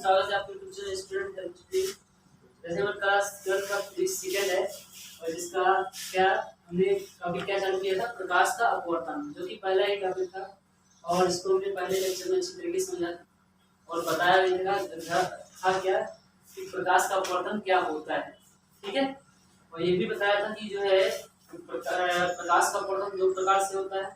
स्वागत है आपके ट्यूशन स्टूडेंट हेल्थ। जैसे हमारे क्लास 12 का फिजिक्स सेकंड है और जिसका क्या हमने टॉपिक क्या चालू किया था, प्रकाश का अपवर्तन, जो कि पहला ही टॉपिक था और इसको हमने पहले लेक्चर में अच्छी तरीके से समझा और बताया भी था क्या कि प्रकाश का अपवर्तन क्या होता है। ठीक है, और ये भी बताया था कि जो है प्रकाश का अपवर्तन दो प्रकार से होता है।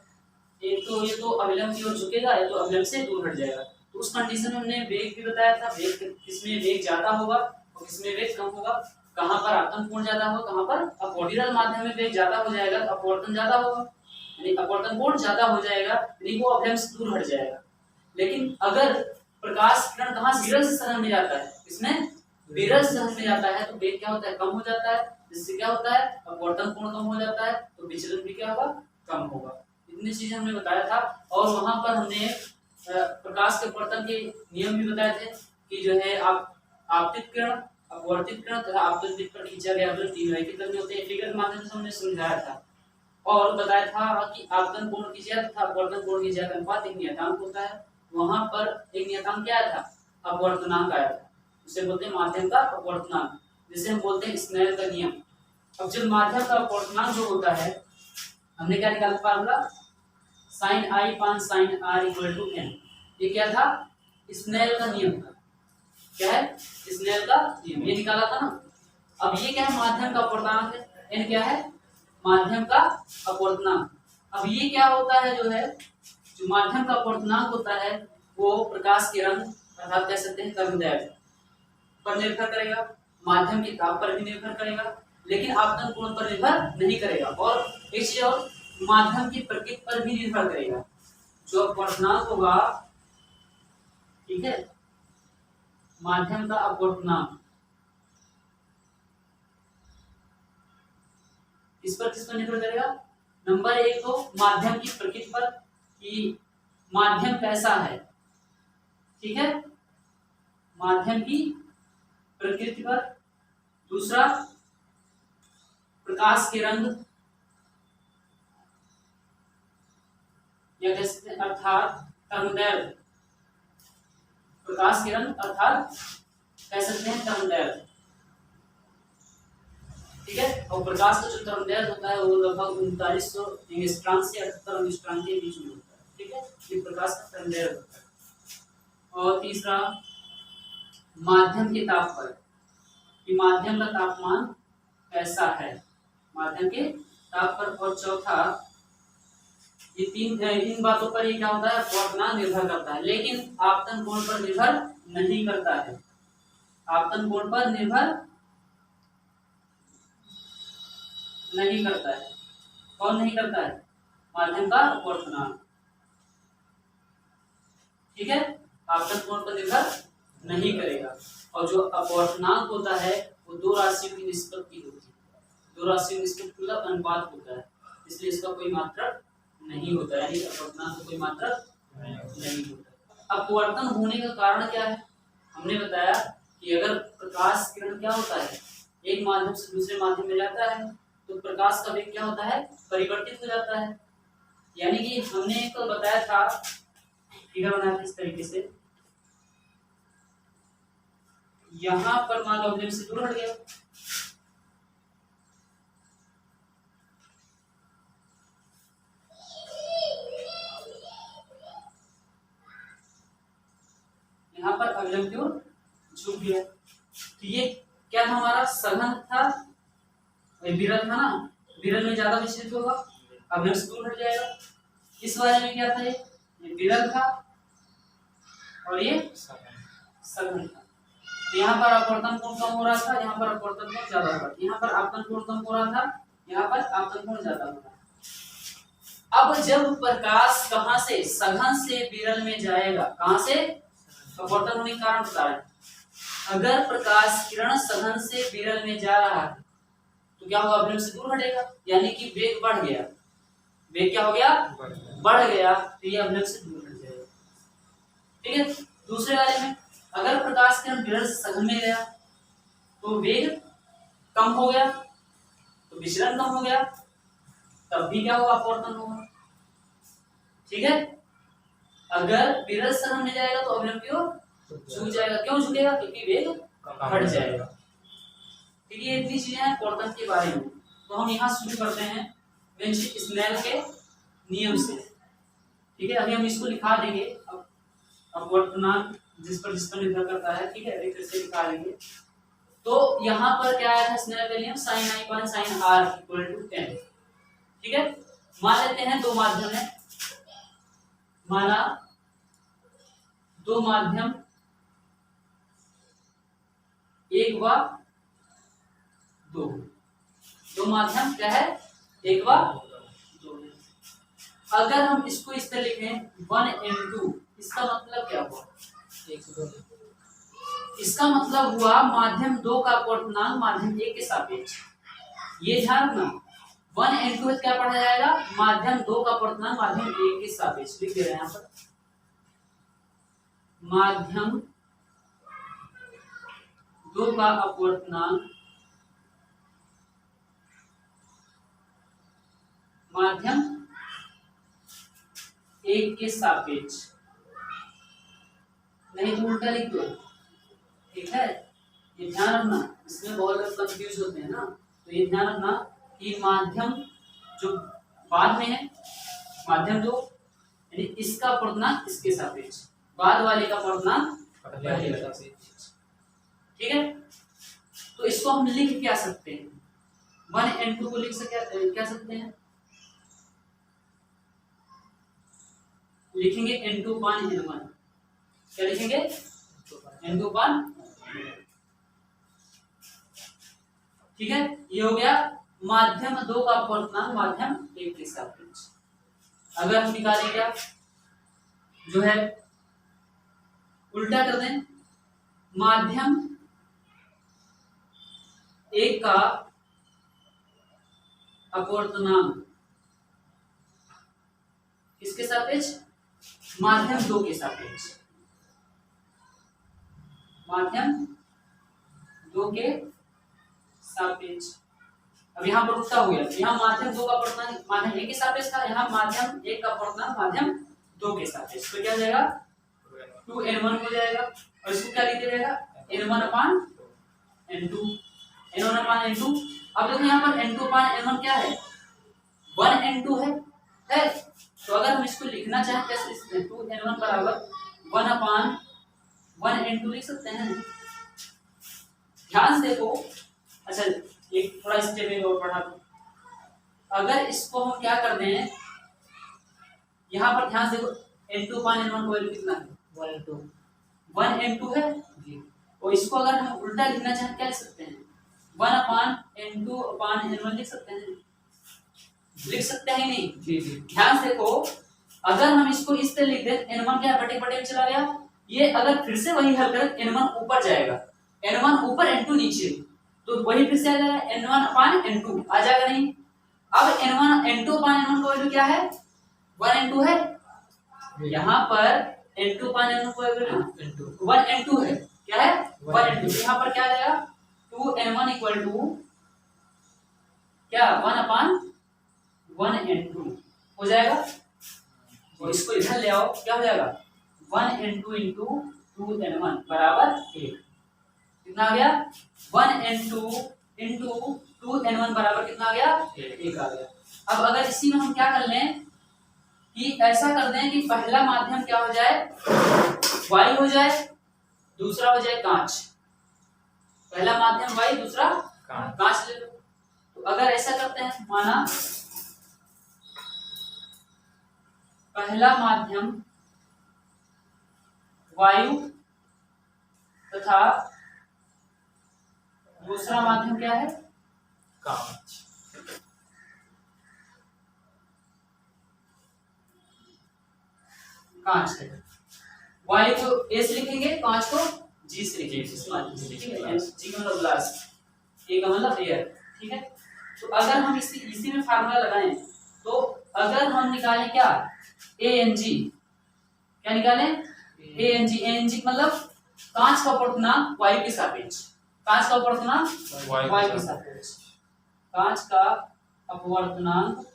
एक तो ये तो अविलंब की ओर झुकेगा या तो अविलंब से दूर हट जाएगा। तो उस कंडीशन में हमने वेग भी बताया था, वेग किसमें वेग ज्यादा होगा और किसमें वेग कम होगा, कहां पर आपतन कोण ज्यादा होगा, कहां पर अपवर्तन माध्यम में वेग ज्यादा हो जाएगा तो अपवर्तन ज्यादा होगा, यानी अपवर्तन कोण ज्यादा हो जाएगा यानी वो अविलंब से दूर हट जाएगा। लेकिन अगर प्रकाश किरण कहां विरल से सघन में जाता है, इसमें विरल सघन में जाता है तो वेग क्या होता है, कम हो जाता है, जिससे क्या होता है अपवर्तन कोण कम हो जाता है तो विचलन भी क्या होगा, कम होगा। इतनी चीजें हमने बताया था और वहां पर हमने प्रकाश के अपवर्तन के नियम भी बताए थे कि जो है आप आपतित किरण, अपवर्तित किरण तथा आपतित वृत्त पर खींचा गया बल तीन के तरह होते हैं। फिगर के माध्यम से हमने समझाया था और बताया था कि आपतन कोण की ज्यादा तथा अपवर्तन कोण की ज्यादा अनुपात एक नियतांक होता है। वहां पर एक नियतांक क्या आया था, अपवर्तनांक आया था, उसे बोलते हैं माध्यम का अपवर्तनांक, जिसे हम बोलते हैं स्नेल का नियम। अब जब माध्यम का अपवर्तनांक जो होता है, हमने क्या निकाला फार्मूला, sin i पान sin r equal to n। ये क्या था, स्नेल का नियम था। क्या है, स्नेल का नियम, ये निकाला था ना। अब ये क्या है, माध्यम का अपवर्तनांक है, n क्या है, माध्यम का अपवर्तनांक। अब ये क्या होता है, जो है जो माध्यम का अपवर्तनांक होता है वो प्रकाश के रंग अर्थात कह सकते हैं तरंगदैर्घ्य पर निर्भर करेगा, माध्यम के ताप पर भी निर्भर करेगा, लेकिन आपतन कोण पर निर्भर नहीं करेगा। और एक चीज और, माध्यम की प्रकृति पर भी निर्भर करेगा। जो अपवर्तनांक होगा, ठीक है, माध्यम का अपवर्तनांक इस पर निर्भर करेगा। नंबर एक तो माध्यम की प्रकृति पर कि माध्यम कैसा है, ठीक है, माध्यम की प्रकृति पर। दूसरा प्रकाश के रंग या कह सकते हैं अर्थात तरंगदैर्घ्य, प्रकाश के रंग अर्थात कह सकते हैं तरंगदैर्घ्य, ठीक है। और प्रकाश का जो तरंगदैर्घ्य होता है वो लगभग 3900 एंगस्ट्रॉम से 78 एंगस्ट्रॉम के बीच में होता है, ठीक है, ये प्रकाश का तरंगदैर्घ्य होता है। और तीसरा माध्यम के ताप पर कि माध्यम का तापमान कैसा है, माध्यम के ताप पर। और चौथा, ये इन बातों पर ये क्या होता है, अपवर्तनांक निर्भर करता है, लेकिन आपतन कोण पर निर्भर नहीं करता है, आपतन कोण पर निर्भर नहीं करता है। कौन नहीं करता है, माध्यम का अपवर्तनांक, ठीक है, आपतन कोण पर निर्भर नहीं करेगा। और जो अपवर्तनांक होता है वो दो राशियों की निष्पत्ति होती है, दो राशियों की निष्पत्ति मतलब अनुपात होता है, इसलिए इसका कोई मात्रक नहीं होता है, यानी अपवर्तनांक का कोई मात्रक नहीं होता। अपवर्तन होने का कारण क्या है, हमने बताया कि अगर प्रकाश किरण क्या होता है, एक माध्यम से दूसरे माध्यम में जाता है तो प्रकाश का वेग क्या होता है, परिवर्तित हो जाता है। यानी कि हमने एक तो बताया था, फिगर बनाया था इस तरीके से, यहां पर मान लो अवयव से दूर हट गया, यहाँ पर अवयव की ओर झुक गया। तो ये क्या था, हमारा सघन था, विरल था ना, विरल में ज्यादा विचलित होगा, अवयव से दूर हट जाएगा। इस वाले में क्या था, ये विरल था और ये सघन था। तो यहाँ पर अपवर्तन कोण कम हो रहा था, यहाँ पर अपवर्तन कोण ज्यादा हो रहा था, यहाँ पर आपतन कोण कम हो रहा था, यहाँ पर आपतन कोण ज्यादा हो रहा था। अब जब प्रकाश कहां से, सघन से विरल में जाएगा, कहां से, अपवर्तन होने के कारण बता रहे हैं, अगर प्रकाश किरण सघन से विरल में जा रहा है तो क्या होगा, अवयव से दूर हटेगा, यानी कि वेग बढ़ गया, वेग क्या हो गया, बढ़ गया, तो ये अवयव से दूर हट जाएगा, ठीक है। दूसरे वाले में अगर प्रकाश किरण विरल से सघन में गया तो वेग कम हो गया, तो विचलन कम हो गया, तब भी क्या होगा, अपवर्तन होगा, ठीक है। अगर विरल सघन में जाएगा तो अवयव की ओर झुक जाएगा। क्यों झुकेगा? क्योंकि वेग घट जाएगा। ठीक है, इतनी चीजें हैं अपवर्तन के बारे में। तो हम यहाँ शुरू करते हैं वेंची स्नेल के नियम से। ठीक है, अभी हम इसको लिखा देंगे। अब अपवर्तनांक जिस पर निर्भर करता है। ठीक है, अभी फिर से लिखा देंगे। तो यहाँ पर क्या आया था स्नेल का नियम, sin i / sin r = 10। ठीक है, मान लेते हैं दो माध्यम है, माना दो माध्यम 1 व 2। दो माध्यम क्या है? 1 व 2। अगर हम इसको इस तरह लिखें 1n2, इसका मतलब क्या हुआ? इसका मतलब हुआ माध्यम 2 का अपवर्तनांक माध्यम 1 के सापेक्ष। ये ध्यान रखना, 1n2 क्या पढ़ा जाएगा? माध्यम 2 का अपवर्तनांक माध्यम 1 के सापेक्ष। लिख दे रहे हैं यहाँ पर, माध्यम 2 का अपवर्तनांक माध्यम 1 के सापेक्ष। नहीं तो उल्टा लिख दो। ठीक है, ये ध्यान रखना, इसमें बहुत लोग कंफ्यूज होते हैं ना। तो ये ध्यान रखना कि माध्यम जो बाद में है, माध्यम 2 यानी इसका अपवर्तनांक इसके सापेक्ष, बाद वाले का अपवर्तनांक पहले के सापेक्ष। ठीक है, तो इसको हम लिख क्या सकते हैं? 1n2 को लिख क्या सकते हैं? लिखेंगे n2/n1। क्या लिखेंगे? n2/n1। ठीक है, ये हो गया माध्यम 2 का अपवर्तनांक माध्यम 1 के सापेक्ष। अगर हम निकालें क्या, जो है उल्टा कर दें, माध्यम 1 का अपवर्तनांक किसके सापेक्ष? माध्यम 2 के सापेक्ष। माध्यम 2 के सापेक्ष। अब यहाँ पर उल्टा हो गया, यहाँ माध्यम 2 का अपवर्तनांक माध्यम 1 के सापेक्ष था, यहाँ माध्यम 1 का अपवर्तनांक माध्यम 2 के सापेक्ष। तो क्या हो जाएगा? 2n1 हो जाएगा। और इसको क्या लिख दिया जाएगा? n1/n2। n1/n2। अब देखो यहाँ पर n2/n1 क्या है? 1n2 है। तो अगर हम इसको लिखना चाहें कैसे? 2n1 = 1/1n2 लिख सकते हैं। ध्यान से देखो, अच्छा एक थोड़ा स्टेप में और पढ़ा दो। अगर इसको हम क्या कर दें, यहाँ पर ध्यान से देखो, n2/n1 वैल्यू कितना है? 1n2 है जी। और इसको अगर हम उल्टा लिखना चाहें क्या लिख सकते हैं? 1/n2/n1 लिख सकते हैं। लिख सकते हैं नहीं? जी जी। ध्यान से देखो, अगर हम इसको इस तरह लिख दें, n1 क्या बटे बटे में चला गया, ये अगर फिर से वही हल करें, n1 ऊपर जाएगा, n1 ऊपर n2 नीचे, तो वही फिर से आ जाएगा n1/n2 आ जाएगा नहीं। अब n2/n1 का वैल्यू क्या है? 1n2 है। यहाँ पर n2/n1 का वैल्यू 1n2 है। क्या है? 1n2। यहाँ पर क्या आ जाएगा? 2n1 = क्या? 1/1n2 हो जाएगा। और इसको इधर ले आओ, क्या हो जाएगा? 1n2 × 2n1 = 1। कितना आ गया? 1n2 × 2n1 बराबर कितना आ गया? 1 आ गया। अब अगर इसी में हम क्या कर लें कि ऐसा कर दें कि पहला माध्यम क्या हो जाए? y हो जाए, दूसरा हो जाए कांच। पहला माध्यम y, दूसरा कांच ले लो। तो अगर ऐसा करते हैं, माना पहला माध्यम वायु तथा दूसरा माध्यम क्या है? कांच। कांच है। वायु को ए से लिखेंगे, कांच को जी से लिखेंगे। इस माध्यम से लिखेंगे, जी का मतलब ग्लास, ए का मतलब एयर। ठीक है, तो अगर हम इसी में फार्मूला लगाएं, तो अगर हम निकालें क्या? ANG, क्या निकालें? ANG। ANG मतलब कांच का अपवर्तनांक वायु के सापेक्ष। कांच का अपवर्तनांक वायु के सापेक्ष। कांच का अपवर्तनांक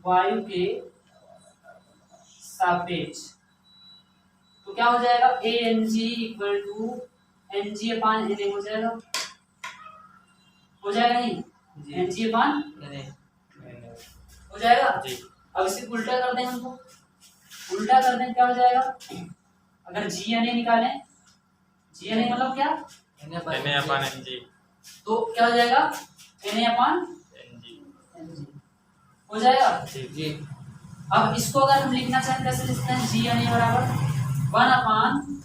वायु के सापेक्ष, तो क्या हो जाएगा A N G equal to N G upon N A हो जाएगा, हो जाएगा नहीं एन जी अपान हो जाएगा जी। अब इसे उल्टा कर दें, हमको उल्टा कर दें क्या हो जाएगा, अगर जी एन ए निकालें, जी एन ए मतलब क्या N A upon N G, तो क्या हो जाएगा N A upon N G हो जाएगा जी। अब इसको अगर हम लिखना चाहें कैसे लिखते हैं, जी एन ए बराबर 1 अपान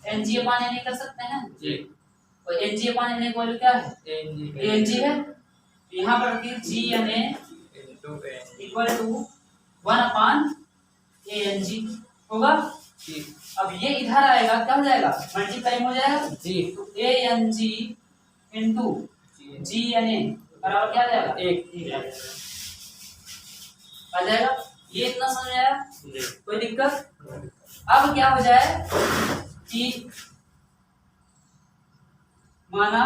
एन जी अपान एन ए कर सकते हैं जी। और N G upon N A value क्या है एन जी है, यहाँ पर फिर G N A equal to 1 upon A N G होगा जी। अब ये इधर आएगा क्या हो जाएगा मल्टीप्लाई हो जाएगा जी, तो A N G into G N A बराबर क्या आ जाएगा एक आ जाएगा। ये इतना समझ आया, कोई दिक्कत? अब क्या हो जाए कि माना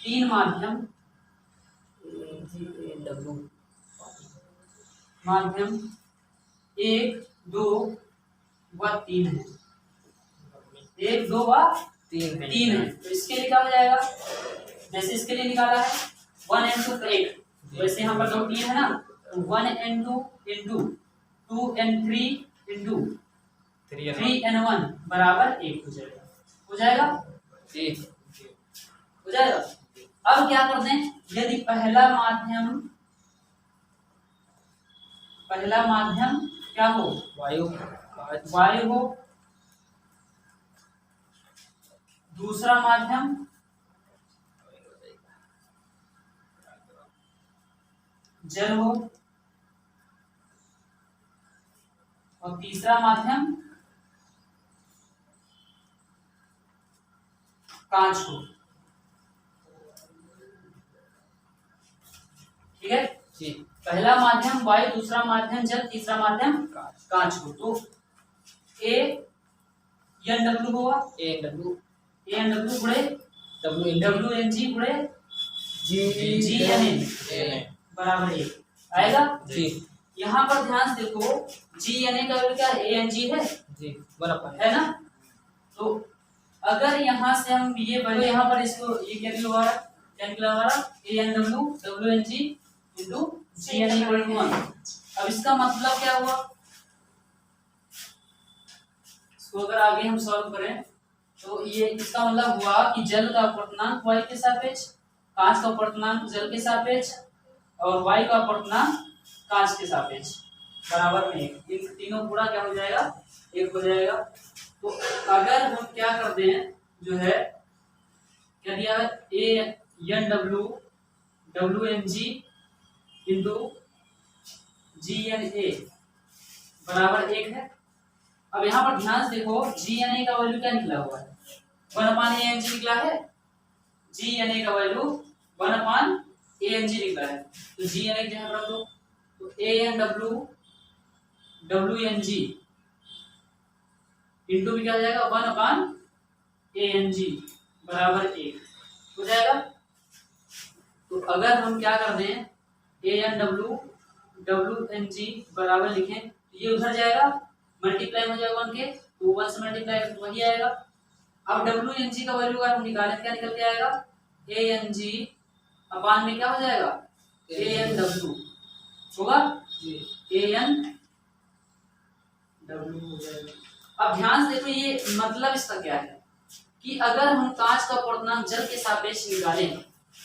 तीन माध्यम माध्यम 1 2 व 3 है, 1 2 व 3 है, तो इसके लिए क्या हो जाएगा, जैसे इसके लिए निकाला है 1 n 2 1, वैसे यहाँ पर दो 3 है ना, तो 1 n 2 into 2 n 3 into 3 n 1 बराबर 1 हो जाएगा जी, हो जाएगा। अब क्या कर दें, यदि पहला माध्यम क्या हो वायु हो, दूसरा माध्यम जल हो और तीसरा माध्यम कांच हो, ठीक है जी। पहला माध्यम वायु, दूसरा माध्यम जल, तीसरा माध्यम कांच हो, तो ए एन डब्ल्यू होगा, ए एन डब्ल्यू गुणे डब्ल्यू एन जी गुणे जी एन ए बराबर 1 आएगा जी। यहाँ पर ध्यान से देखो जी एन ए का वैल्यू क्या है, ए एन जी है जी बराबर है ना, तो अगर यहाँ से हम ये वैल्यू यहाँ पर इसको ये क्या होगा, क्या निकला हमारा A N W N G into G N A equal to 1। अब इसका मतलब क्या हुआ, इसको अगर आगे हम सॉल्व करें तो ये इसका मतलब हुआ कि जल का अपवर्तनांक वायु के सापेक्ष, कांच का अपवर्तनांक जल के सापेक्ष और वायु का अपवर्तनांक कांच के सापेक्ष बराबर में 1, इन तीनों पूरा क्या हो जाएगा 1 हो जाएगा। तो अगर हम क्या कर दें, जो है क्या दिया है A N W N G into G N A बराबर 1 है। अब यहाँ पर ध्यान से देखो जी एन ए का वैल्यू क्या निकला हुआ है, 1 अपान ए एन जी निकला है, जी एन ए का वैल्यू 1 अपान ए एन जी निकला है, तो जी एन ए क्या रख दो, तो A N W N G into भी क्या हो जाएगा 1 अपान ए एन जी बराबर 1 हो जाएगा। तो अगर हम क्या कर दें ए एन डब्ल्यू एन जी बराबर लिखें, तो ये उधर जाएगा मल्टीप्लाई हो जाएगा 1 के, तो 1 से मल्टीप्लाई तो वही आएगा। अब डब्ल्यू एन जी का वैल्यू अगर हम निकालें क्या निकल के आएगा, ए एन जी अपान में क्या हो जाएगा ए एन डब्ल्यू होगा, ए एन डब्ल्यू हो जाएगा। अब ध्यान से देखो ये मतलब इसका क्या है कि अगर हम कांच का अपवर्तनांक जल के सापेक्ष निकालें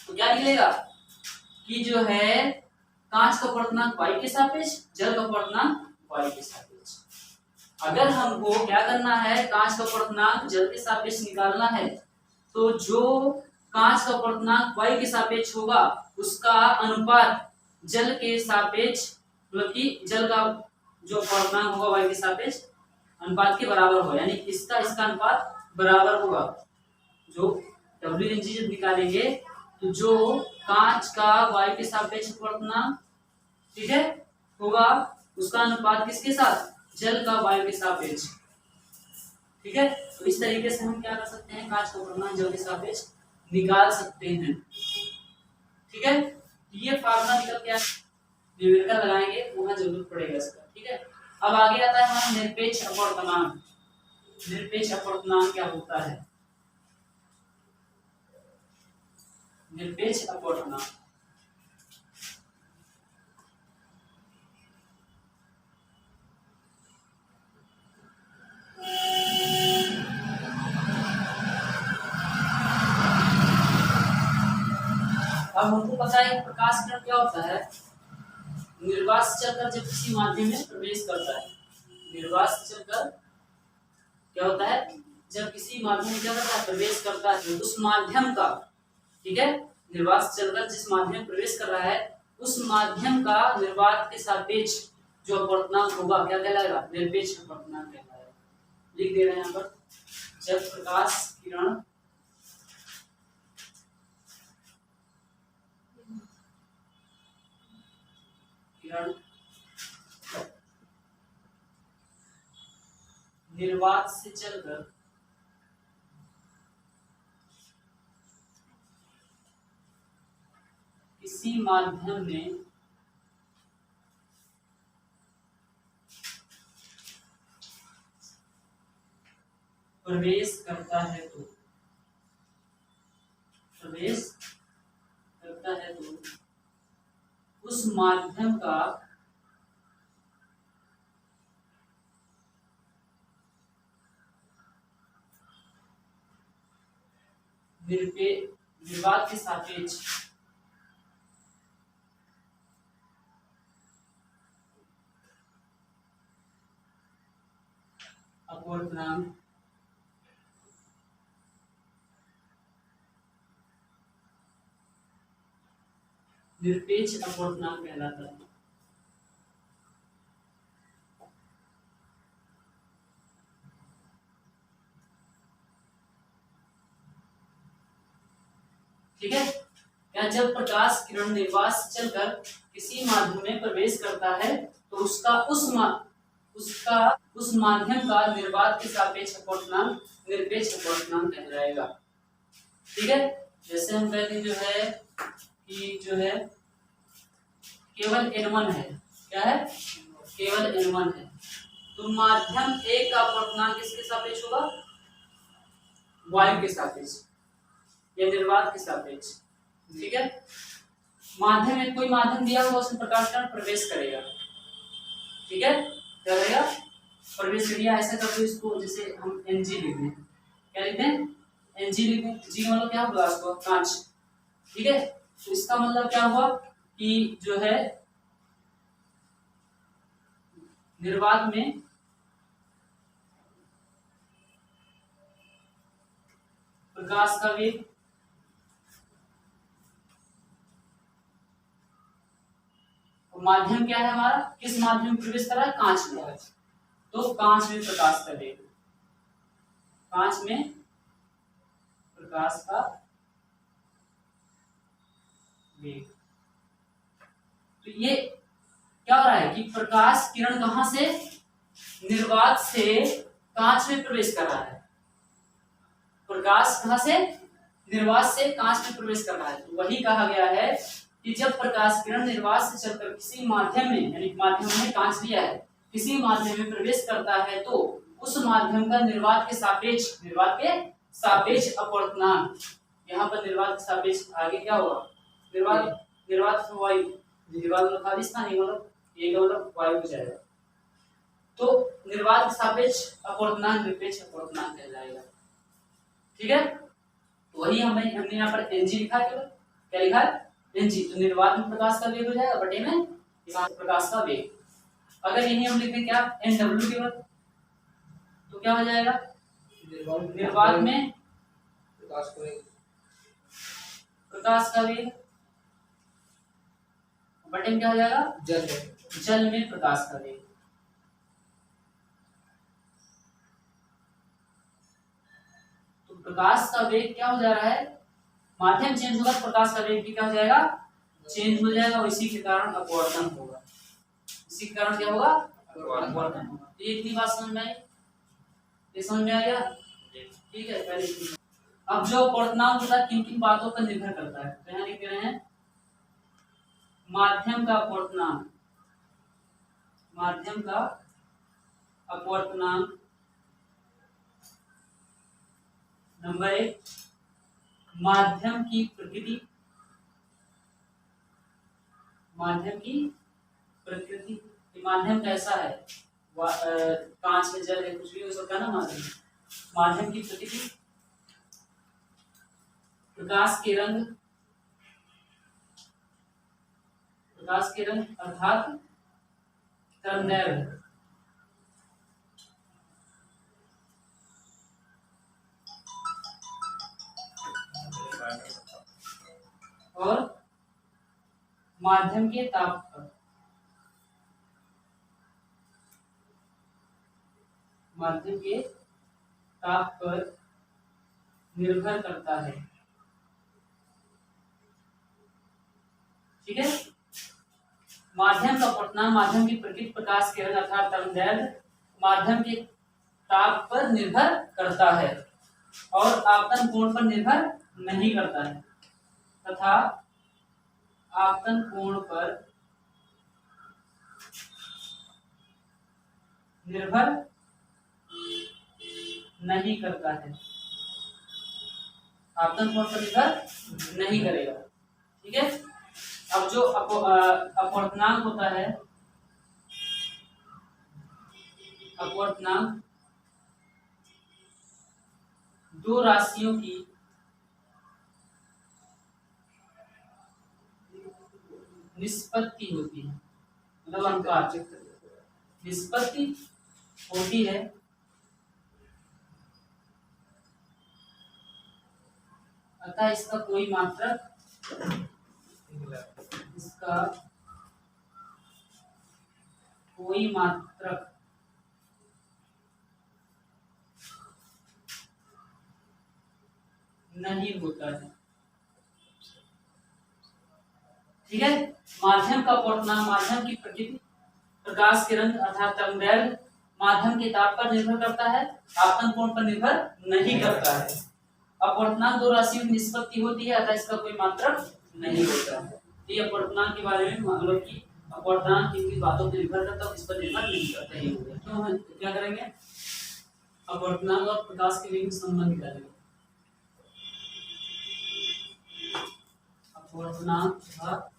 तो क्या निकलेगा कि जो है कांच का अपवर्तनांक वायु के सापेक्ष, जल का अपवर्तनांक वायु के सापेक्ष। अगर हमको क्या करना है, कांच का अपवर्तनांक जल के सापेक्ष निकालना है, तो जो कांच का अपवर्तनांक वायु के सापेक्ष होगा उसका अनुपात जल के सापेक्ष, मतलब कि जल का जो अपवर्तनांक होगा वायु के सापेक्ष अनुपात के बराबर होगा, यानी इसका अनुपात बराबर होगा। जो डब्ल्यू एन जी जब निकालेंगे तो जो कांच का वायु के सापेक्ष अपवर्तनांक ठीक है होगा उसका अनुपात किसके साथ, जल का वायु के सापेक्ष, ठीक है। तो इस तरीके से हम क्या कर सकते हैं, कांच का अपवर्तनांक जल के सापेक्ष निकाल सकते हैं, ठीक है। ये फार्मूला निकल गया। न्यूमेरिकल लगाएंगे वहां जरूरत पड़ेगा इसका, ठीक है। अब आगे आता है हमारा निरपेक्ष अपवर्तनांक। निरपेक्ष अपवर्तनांक क्या होता है? निरपेक्ष अपवर्तनांक अब हमको पता है प्रकाश किरण क्या होता है। निर्वात से चलकर जब किसी माध्यम में प्रवेश करता है, निर्वात से चलकर क्या होता है, जब किसी माध्यम में क्या करता है, प्रवेश करता है, उस माध्यम का, ठीक है, निर्वात से चलकर जिस माध्यम में प्रवेश कर रहा है उस माध्यम का निर्वात के सापेक्ष जो अपवर्तनांक होगा क्या कहलाएगा? निरपेक्ष अपवर्तनांक कहलाएगा। लिख दे रहे हैं यहाँ पर, जब प्रकाश किरण निर्वात से चलकर किसी माध्यम में प्रवेश करता है तो उस माध्यम का निर्वात के सापेक्ष अपवर्तनांक निरपेक्ष अपवर्तनांक कहलाता है। ठीक है, या जब प्रकाश किरण निर्वात से चलकर किसी माध्यम में प्रवेश करता है तो उसका उस माध्यम का निर्वात के सापेक्ष अपवर्तनांक निरपेक्ष अपवर्तनांक कहलाएगा। ठीक है, जैसे हम कहते जो है कि जो है केवल N1 है, क्या है, केवल N1 है, तो माध्यम एक का अपवर्तनांक किसके सापेक्ष होगा? वायु के सापेक्ष या निर्वात के सापेक्ष। ठीक है, माध्यम में कोई माध्यम दिया होगा उसमें प्रकाश कण प्रवेश करेगा। ठीक है, क्या करेगा? प्रवेश करेगा। ऐसा करते इसको जैसे हम Ng लिख दें, क्या लिखते हैं? Ng लिख दें। G का मतलब क्या होगा? इसको कांच। ठीक है, तो इसका मतलब क्या हुआ कि जो है निर्वात में प्रकाश का वेग माध्यम क्या है हमारा, किस माध्यम में प्रवेश कर रहा है? कांच में। तो कांच में प्रकाश का वेग, कांच में प्रकाश का वेग। तो ये क्या हो रहा है कि प्रकाश किरण कहां से, निर्वात से कांच में प्रवेश कर रहा है। प्रकाश कहां से, निर्वात से कांच में प्रवेश कर रहा है। तो वही कहा गया है कि जब प्रकाश किरण निर्वात से चलकर किसी माध्यम में, यानी माध्यम में कांच लिया है, किसी माध्यम में प्रवेश करता है तो उस माध्यम का निर्वात के सापेक्ष अपवर्तनांक, यहाँ पर निर्वात के सापेक्ष आगे क्या होगा? निर्वात वायु, निर्वात खालिश था नहीं, मतलब ये का मतलब वायु हो जाएगा। तो निर्वात के सापेक्ष अपवर्तनांक निरपेक्ष अपवर्तनांक कहलाएगा। ठीक है, तो वही हमने यहाँ पर Ng लिखा है। क्या लिखा है? Ng। तो निर्वात में प्रकाश का वेग हो जाएगा बटे में प्रकाश का वेग। अगर यही हम लिखें क्या, Nw केवल, तो क्या हो जाएगा? निर्वात में प्रकाश का वेग बटे में क्या हो जाएगा? जल में प्रकाश का वेग। तो प्रकाश का वेग क्या हो जा रहा है? माध्यम चेंज होगा, प्रकाश का वेग भी क्या हो जाएगा? चेंज हो जाएगा, और इसी के कारण अपवर्तन होगा। इसी के कारण क्या होगा? अपवर्तन होगा। ये इतनी बात समझ में आई? ये समझ में आ गया? ठीक है, पहले अब जो अपवर्तनांक होता है किन किन बातों पर निर्भर करता है, तो यहाँ लिख रहे हैं माध्यम का अपवर्तनांक, माध्यम का अपवर्तनांक। नंबर 1, माध्यम की प्रकृति, माध्यम की प्रकृति, कि माध्यम कैसा है, कांच में जल है, कुछ भी हो सकता है ना माध्यम। माध्यम की प्रकृति, प्रकाश के रंग, प्रकाश के रंग अर्थात तरंगदैर्घ्य, और माध्यम के ताप पर, माध्यम के ताप पर निर्भर करता है। ठीक है, माध्यम का अपवर्तनांक माध्यम की प्रकृति, प्रकाश के रंग अर्थात तरंगदैर्घ्य माध्यम के ताप पर निर्भर करता है और आपतन कोण पर निर्भर नहीं करता है, तथा आपतन कोण पर निर्भर नहीं करता है, आपतन कोण पर निर्भर नहीं करेगा। ठीक है, अब जो अपवर्तनांक होता है, अपवर्तनांक दो राशियों की निष्पत्ति होती है, मतलब अनुपात, निष्पत्ति होती है अतः इसका कोई मात्रक, इसका कोई मात्रक नहीं होता है। ठीक है, माध्यम का अपवर्तनांक माध्यम की प्रकृति, प्रकाश के रंग अर्थात तरंगदैर्घ्य माध्यम के ताप पर निर्भर करता है, आपतन कोण पर निर्भर नहीं करता है। अपवर्तनांक दो राशियों की निष्पत्ति होती है अतः इसका कोई मात्रक नहीं होता है। ये अपवर्तनांक के बारे में मान लो कि अपवर्तनांक किन बातों पर निर्भर करता है, इस पर निर्भर नहीं करता। ये हो गया, तो हम क्या करेंगे, अपवर्तनांक और प्रकाश के बीच संबंध निकालेंगे। अपवर्तनांक तथा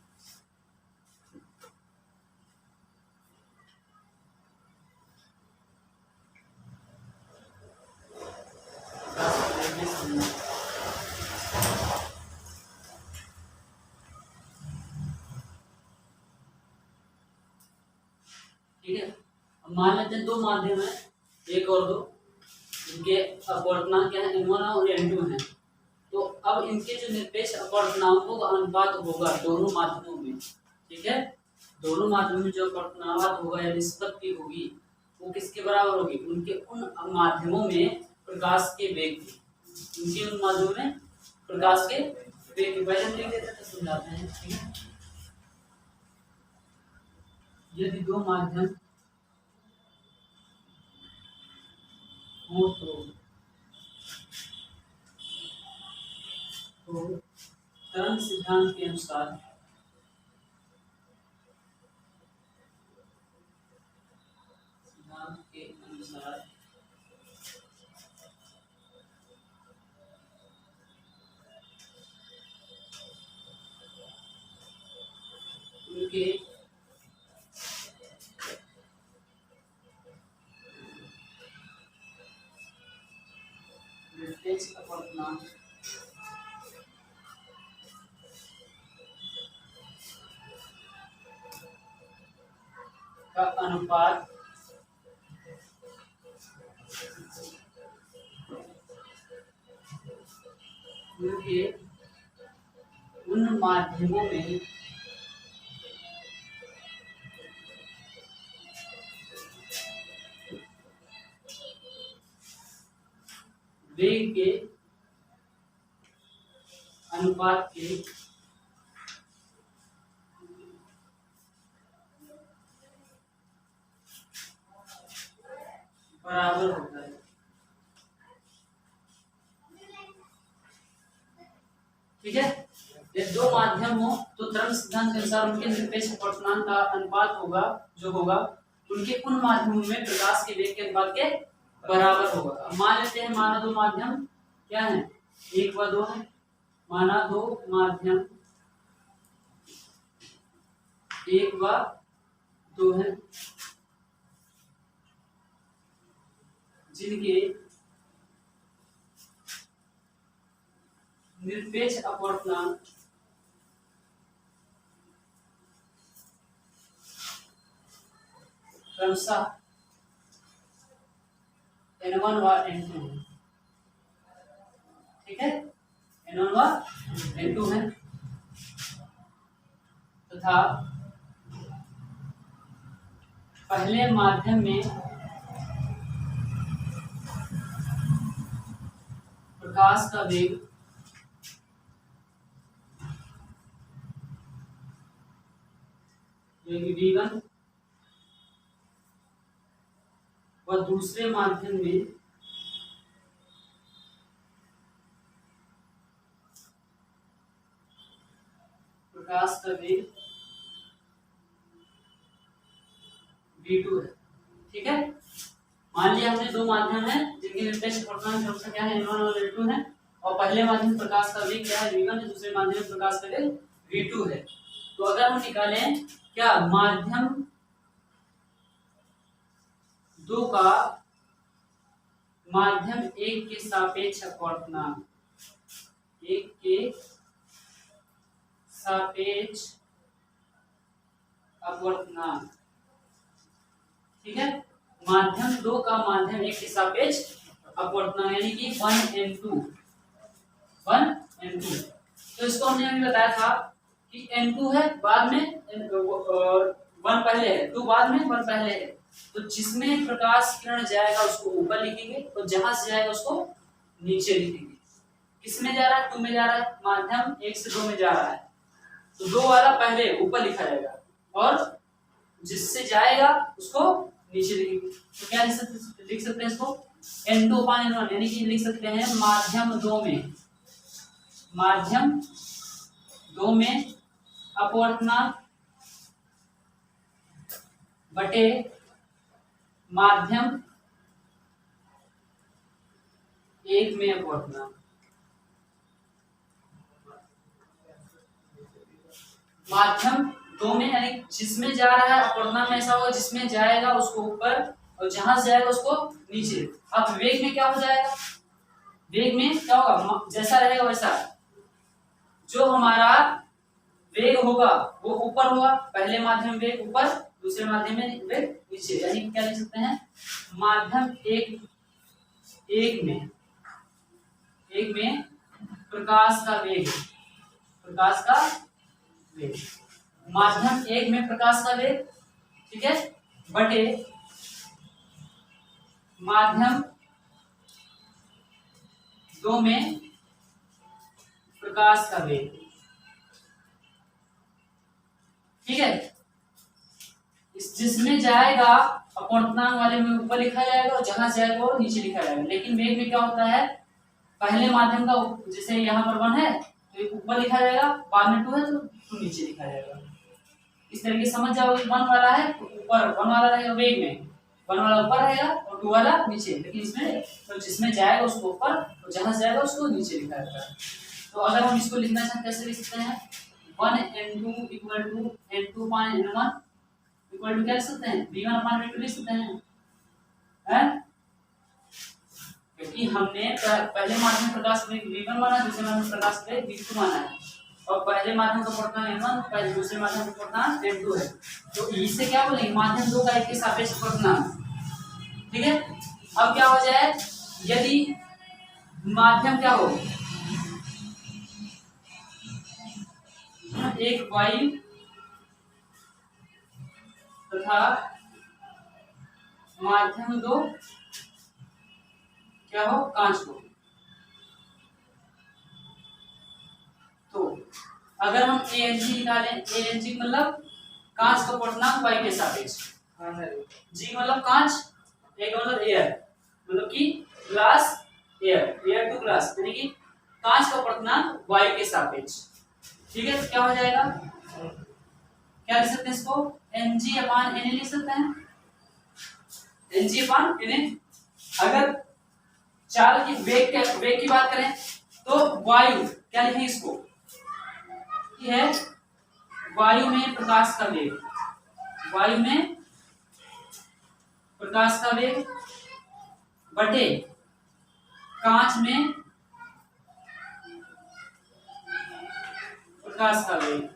ठीक है, अब मान लेते हैं दो माध्यम है, एक और दो, इनके अपवर्तनांक क्या है, n1 और n2 है। तो अब इनके जो निरपेक्ष अपवर्तनांकों का अनुपात होगा दोनों माध्यमों में। ठीक है, दोनों माध्यमों में जो अपवर्तनांक होगा या निष्पत्ति होगी वो किसके बराबर होगी, उनके उन माध्यमों में प्रकाश के वेग की, उनके उन माध्यमों में प्रकाश के वेग की वजह लिख देते हैं, समझाते हैं। ठीक है, यदि दो माध्यम हो तो तरंग सिद्धांत के अनुसार उनके निरपेक्ष अपवर्तनांक का अनुपात उनके उन माध्यमों में वेग के अनुपात के बराबर होता है। ठीक है, ये दो माध्यम हो तो तरंग सिद्धांत के अनुसार उनके निरपेक्ष अपवर्तनांक का अनुपात होगा जो होगा उनके उन माध्यमों में प्रकाश के वेग के अनुपात के बराबर होगा। अब मान लेते हैं माना दो माध्यम क्या है, 1 व 2 है। माना दो माध्यम 1 व 2 है जिनके निरपेक्ष अपवर्तनांक क्रमशः n1 व n2 है। ठीक है, n1 व n2 है तथा पहले माध्यम में प्रकाश का वेग v1 व दूसरे माध्यम में प्रकाश का वेग v2 है। ठीक है, मान लिया हमने दो माध्यम है जिनके निरपेक्ष अपवर्तनांक क्रमशः क्या है, n1 और n2 है और पहले माध्यम प्रकाश का वेग क्या है, v1 है, दूसरे माध्यम प्रकाश का वेग v2 है। तो अगर हम निकालें क्या माध्यम 2 का माध्यम 1 के सापेक्ष अपवर्तनांक, 1 के सापेक्ष अपवर्तनांक, ठीक है, माध्यम 2 का माध्यम 1 के सापेक्ष अपवर्तनांक यानी कि 1n2। तो इसको हमने अभी बताया था कि n2 है बाद में 1 पहले है, 2 बाद में 1 पहले है। तो जिसमें प्रकाश किरण जाएगा उसको ऊपर लिखेंगे और जहां से जाएगा उसको नीचे लिखेंगे। किसमें जा रहा है, 2 में जा रहा है, माध्यम 1 से 2 में जा रहा है तो 2 वाला पहले ऊपर लिखा जाएगा और जिससे जाएगा उसको नीचे लिखेंगे। तो क्या लिख सकते हैं इसको n2/n1 यानी कि लिख सकते हैं माध्यम 2 में अपवर्तनांक बटे माध्यम 1 में अपवर्तनांक। माध्यम 2 में यानी जिसमें जा रहा है अपवर्तनांक में ऐसा होगा जिसमें जाएगा उसको ऊपर और जहां से जाएगा उसको नीचे। अब वेग में क्या हो जाएगा, वेग में क्या होगा, जैसा रहेगा वैसा, जो हमारा वेग होगा वो ऊपर होगा, पहले माध्यम वेग ऊपर, दूसरे माध्यम में वेग नीचे। यानी क्या लिख सकते हैं माध्यम 1 में प्रकाश का वेग, माध्यम 1 में प्रकाश का वेग, ठीक है, बटे माध्यम 2 में प्रकाश का वेग। ठीक है, इस जिसमें जाएगा अपवर्तनांक वाले में ऊपर लिखा जाएगा और जहां से जाएगा वो नीचे लिखा जाएगा। लेकिन वेग में क्या होता है, पहले माध्यम का जैसे यहाँ पर 1 है तो ऊपर लिखा जाएगा, बाद में 2 है तो 2 नीचे लिखा जाएगा। इस तरीके से समझ जाओगे, 1 वाला है तो ऊपर 1 वाला रहेगा वेग में, 1 वाला ऊपर रहेगा और 2 वाला नीचे। लेकिन इसमें तो जिसमें जाएगा उसको ऊपर और जहां से जाएगा उसको नीचे लिखा जाता है। तो अगर हम इसको लिखना चाहें कैसे लिख सकते हैं, 1n2 = n2/n1 इक्वल टू क्या लिख सकते हैं, v1/v2 लिख सकते हैं, क्योंकि हमने पहले माध्यम प्रकाश में v1 माना, दूसरे माध्यम प्रकाश में v2 माना है और पहले माध्यम का अपवर्तनांक n1, पहले दूसरे माध्यम का अपवर्तनांक n2 है। तो इससे क्या बोलेंगे, माध्यम 2 का 1 के सापेक्ष अपवर्तनांक। ठीक है, अब क्या हो जाए, यदि माध्यम क्या हो, एक वायु तथा माध्यम 2 क्या हो, कांच हो, तो अगर हम ANG निकालें, ANG मतलब कांच का अपवर्तनांक y के सापेक्ष, G मतलब कांच, A का मतलब एयर, मतलब कि ग्लास एयर टू ग्लास, यानी कि कांच का अपवर्तनांक y के सापेक्ष। ठीक है, तो क्या हो जाएगा, क्या लिख सकते हैं इसको, mg/na लिख सकते हैं, mg/na। अगर चाल की वेग की बात करें तो वायु क्या लिखेंगे इसको, ये है वायु में प्रकाश का वेग, वायु में प्रकाश का वेग बटे कांच में प्रकाश का वेग।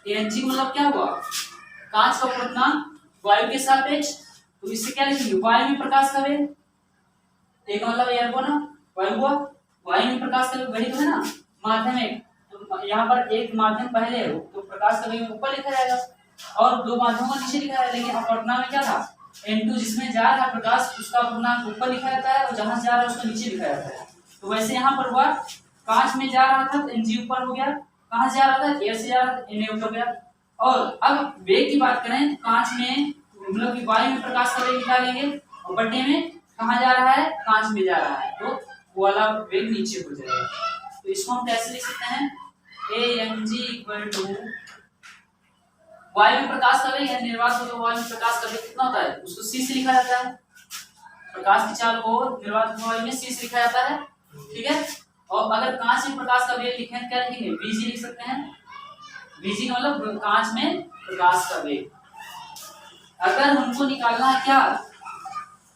एनजी मतलब क्या हुआ, कांच का अपवर्तनांक वायु के सापेक्ष, तो इससे क्या लिखेंगे, वायु में प्रकाश का वेग, एक मतलब एयर को ना वायु हुआ, वायु में प्रकाश का वेग वही तो है ना, माध्यम एक, तो यहाँ पर एक माध्यम पहले है तो प्रकाश का वेग ऊपर लिखा जाएगा और दो माध्यमों का नीचे लिखा है। लेकिन अपवर्तनांक में क्या था, N2 जिसमें जा रहा प्रकाश उसका अपवर्तनांक ऊपर लिखा जाता है और जहां जा रहा है उसको नीचे लिखा जाता है। तो वैसे यहाँ पर हुआ, कांच में जा रहा था तो Ng ऊपर हो गया, कहां से जा रहा था, एयर से जा रहा था, Na ऊपर गया। और अब वेग की बात करें तो कांच में मतलब कि वायु में प्रकाश का वेग निकालेंगे और बटे में कहां जा रहा है, कांच में जा रहा है, तो वो वाला वेग नीचे हो जाएगा। तो इसको हम कैसे लिख सकते हैं, Amg वायु में प्रकाश का वेग है, निर्वात होगा वायु में प्रकाश का वेग कितना होता है, उसको c से लिखा जाता है, प्रकाश की चाल को निर्वात वायु में c से लिखा जाता है, ठीक है। और अगर कांच में प्रकाश का वेग लिखें तो क्या लिखेंगे, Vg लिख सकते हैं, Vg का मतलब कांच में प्रकाश का वेग। अगर हमको निकालना है क्या,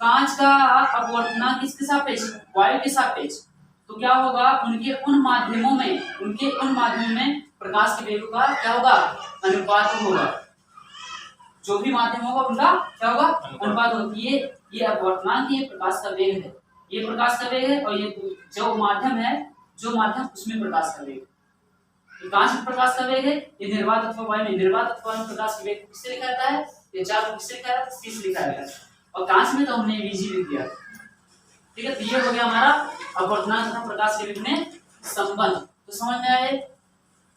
कांच का अपवर्तनांक किसके सापेक्ष, वायु के सापेक्ष, तो क्या होगा, उनके उन माध्यमों में प्रकाश के वेग का क्या होगा, अनुपात होगा, जो भी माध्यम होगा उनका क्या होगा, अनुपात होगा। ये अपवर्तनांक, ये प्रकाश का वेग है, ये प्रकाश का वेग है और ये जो माध्यम उसमें प्रकाश का वेग, कांच में प्रकाश का वेग है, ये निर्वात अथवा वायु में प्रकाश का वेग किससे लिखा जाता है, ये चार को किससे लिखा जाता है, c से लिखा जाता है, और कांच में तो हमने Vg लिख दिया, ठीक है। तो ये हो गया हमारा अपवर्तनांक तथा प्रकाश के वेग में संबंध। तो समझ में आए,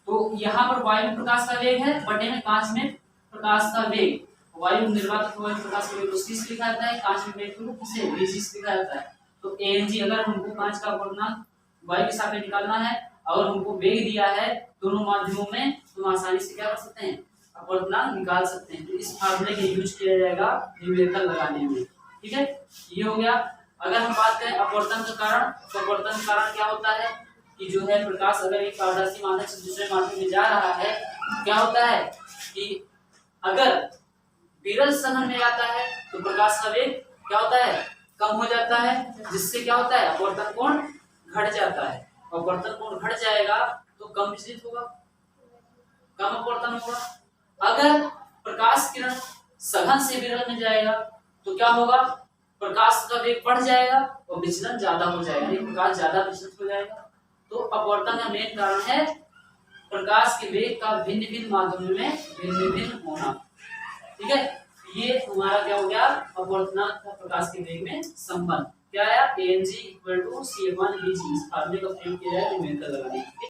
तो यहाँ पर वायु में प्रकाश का वेग है बटे में कांच में प्रकाश का वेग, वायु निर्वात अथवा वायु प्रकाश का वेग को c से लिखा जाता है, कांच में वेग को किससे, Vg से लिखा जाता है। तो Ang अगर हमको कांच का अपवर्तनांक वायु के सापेक्ष निकालना है और हमको वेग दिया है दोनों माध्यमों में, तो हम आसानी से क्या कर सकते हैं, अपवर्तनांक निकाल सकते हैं। तो इस फार्मूले का यूज किया जाएगा न्यूमेरिकल लगाने में, ठीक है। ये हो गया। अगर हम बात करें अपवर्तन का कारण, तो अपवर्तन का कारण क्या होता है कि जो है प्रकाश अगर एक पारदर्शी माध्यम से दूसरे माध्यम में जा रहा है, क्या होता है कि अगर विरल सघन में आता है तो प्रकाश का वेग क्या होता है, कम हो जाता है, जिससे क्या होता है, अपवर्तन कोण घट जाता है। अपवर्तन कोण घट जाएगा तो कम विचलित होगा, कम अपवर्तन होगा। अगर प्रकाश किरण सघन से विरल में जाएगा तो क्या होगा, प्रकाश का वेग बढ़ जाएगा और विचलन ज्यादा हो जाएगा, यानी प्रकाश ज्यादा विचलित हो जाएगा। तो अपवर्तन का मेन कारण है प्रकाश के वेग का भिन्न भिन्न माध्यमों में भिन्न होना, ठीक है। ये हमारा क्या हो गया, अपवर्तनांक का प्रकाश के वेग में संबंध क्या आया, Ang = C/Vg। इस फार्मूले का प्रयोग किया जाए तो न्यूमेरिकल लगाने